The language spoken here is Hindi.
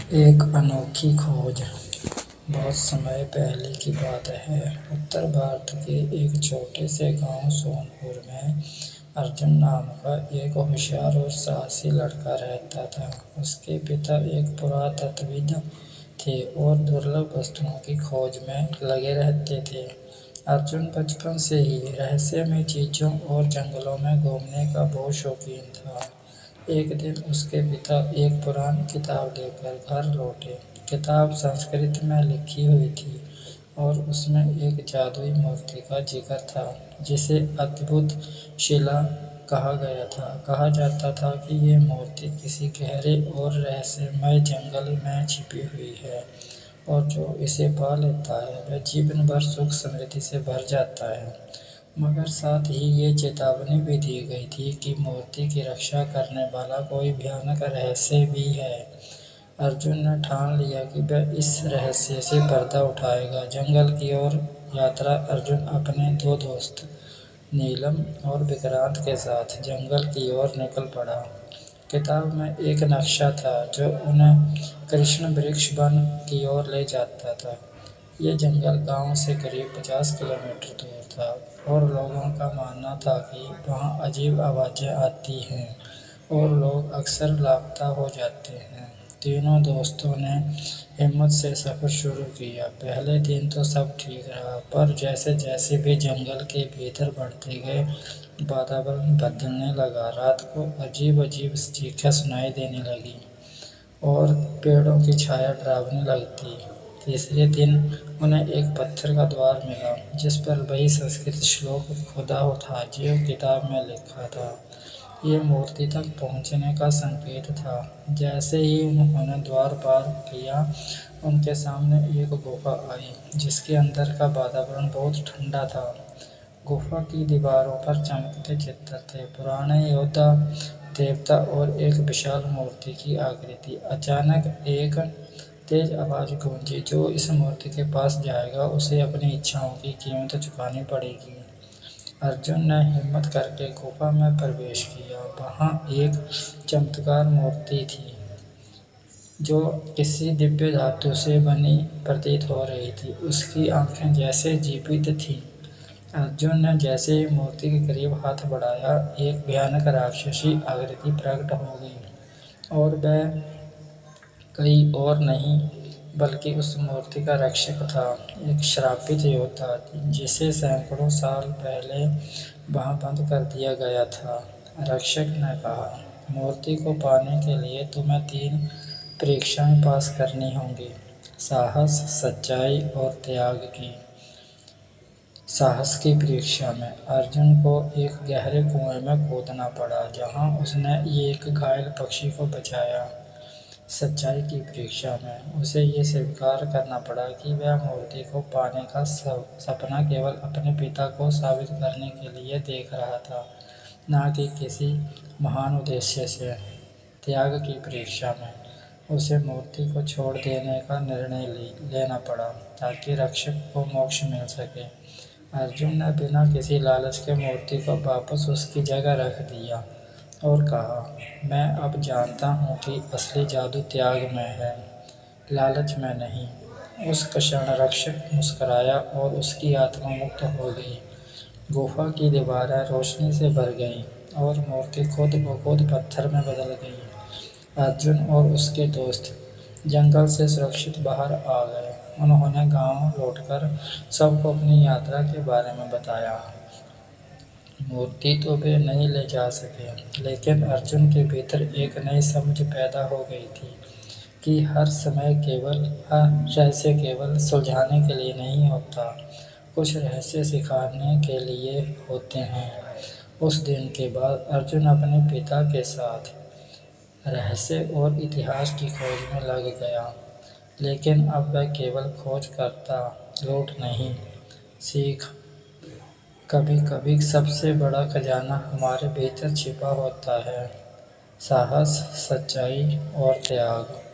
एक अनोखी खोज। बहुत समय पहले की बात है। उत्तर भारत के एक छोटे से गांव सोनपुर में अर्जुन नाम का एक होशियार और साहसी लड़का रहता था। उसके पिता एक पुरातत्वविद थे और दुर्लभ वस्तुओं की खोज में लगे रहते थे। अर्जुन बचपन से ही रहस्यमय चीजों और जंगलों में घूमने का बहुत शौकीन था। एक दिन उसके पिता एक पुरानी किताब लेकर घर लौटे। किताब संस्कृत में लिखी हुई थी और उसमें एक जादुई मूर्ति का जिक्र था जिसे अद्भुत शिला कहा गया था। कहा जाता था कि ये मूर्ति किसी गहरे और रहस्यमय जंगल में छिपी हुई है और जो इसे पा लेता है वह जीवन भर सुख समृद्धि से भर जाता है। मगर साथ ही ये चेतावनी भी दी गई थी कि मूर्ति की रक्षा करने वाला कोई भयानक रहस्य भी है। अर्जुन ने ठान लिया कि वह इस रहस्य से पर्दा उठाएगा। जंगल की ओर यात्रा। अर्जुन अपने दो दोस्त नीलम और विक्रांत के साथ जंगल की ओर निकल पड़ा। किताब में एक नक्शा था जो उन्हें कृष्ण वृक्ष वन की ओर ले जाता था। ये जंगल गांव से करीब 50 किलोमीटर दूर था और लोगों का मानना था कि वहाँ अजीब आवाज़ें आती हैं और लोग अक्सर लापता हो जाते हैं। तीनों दोस्तों ने हिम्मत से सफ़र शुरू किया। पहले दिन तो सब ठीक रहा, पर जैसे जैसे भी जंगल के भीतर बढ़ते गए वातावरण बदलने लगा। रात को अजीब अजीब चीखें सुनाई देने लगी और पेड़ों की छाया डरावनी लगती। तीसरे दिन उन्हें एक पत्थर का द्वार मिला जिस पर वही संस्कृत श्लोक खुदा था जो किताब में लिखा था। ये मूर्ति तक पहुंचने का संकेत था। जैसे ही उन्होंने द्वार पार किया उनके सामने एक गुफा आई जिसके अंदर का वातावरण बहुत ठंडा था। गुफा की दीवारों पर चमकते चित्र थे, पुराने योद्धा, देवता और एक विशाल मूर्ति की आकृति। अचानक एक तेज आवाज गूंजी, जो इस मूर्ति के पास जाएगा उसे अपनी इच्छाओं की कीमत चुकानी पड़ेगी। अर्जुन ने हिम्मत करके गुफा में प्रवेश किया। वहां एक चमत्कार मूर्ति थी जो किसी दिव्य धातु से बनी प्रतीत हो रही थी। उसकी आंखें जैसे जीवित थीं। अर्जुन ने जैसे ही मूर्ति के करीब हाथ बढ़ाया, एक भयानक राक्षसी आकृति प्रकट हो गई और वह कोई और नहीं बल्कि उस मूर्ति का रक्षक था, एक श्रापित योद्धा जिसे सैकड़ों साल पहले वहां बंद कर दिया गया था। रक्षक ने कहा, मूर्ति को पाने के लिए तुम्हें 3 परीक्षाएं पास करनी होंगी, साहस, सच्चाई और त्याग की। साहस की परीक्षा में अर्जुन को एक गहरे कुएं में कूदना पड़ा जहां उसने एक घायल पक्षी को बचाया। सच्चाई की परीक्षा में उसे ये स्वीकार करना पड़ा कि वह मूर्ति को पाने का सपना केवल अपने पिता को साबित करने के लिए देख रहा था, न कि किसी महान उद्देश्य से। त्याग की परीक्षा में उसे मूर्ति को छोड़ देने का निर्णय लेना पड़ा ताकि रक्षक को मोक्ष मिल सके। अर्जुन ने बिना किसी लालच के मूर्ति को वापस उसकी जगह रख दिया और कहा, मैं अब जानता हूँ कि असली जादू त्याग में है, लालच में नहीं। उस क्षण रक्षक मुस्कुराया और उसकी आत्मा मुक्त हो गई। गुफा की दीवारें रोशनी से भर गईं और मूर्ति खुद ब खुद पत्थर में बदल गई। अर्जुन और उसके दोस्त जंगल से सुरक्षित बाहर आ गए। उन्होंने गांव लौटकर सबको अपनी यात्रा के बारे में बताया। मूर्ति तो वे नहीं ले जा सके, लेकिन अर्जुन के भीतर एक नई समझ पैदा हो गई थी कि हर रहस्य केवल सुलझाने के लिए नहीं होता, कुछ रहस्य सिखाने के लिए होते हैं। उस दिन के बाद अर्जुन अपने पिता के साथ रहस्य और इतिहास की खोज में लग गया, लेकिन अब वह केवल खोज करता, लौट नहीं। सीख। कभी कभी सबसे बड़ा खजाना हमारे भीतर छिपा होता है, साहस, सच्चाई और त्याग।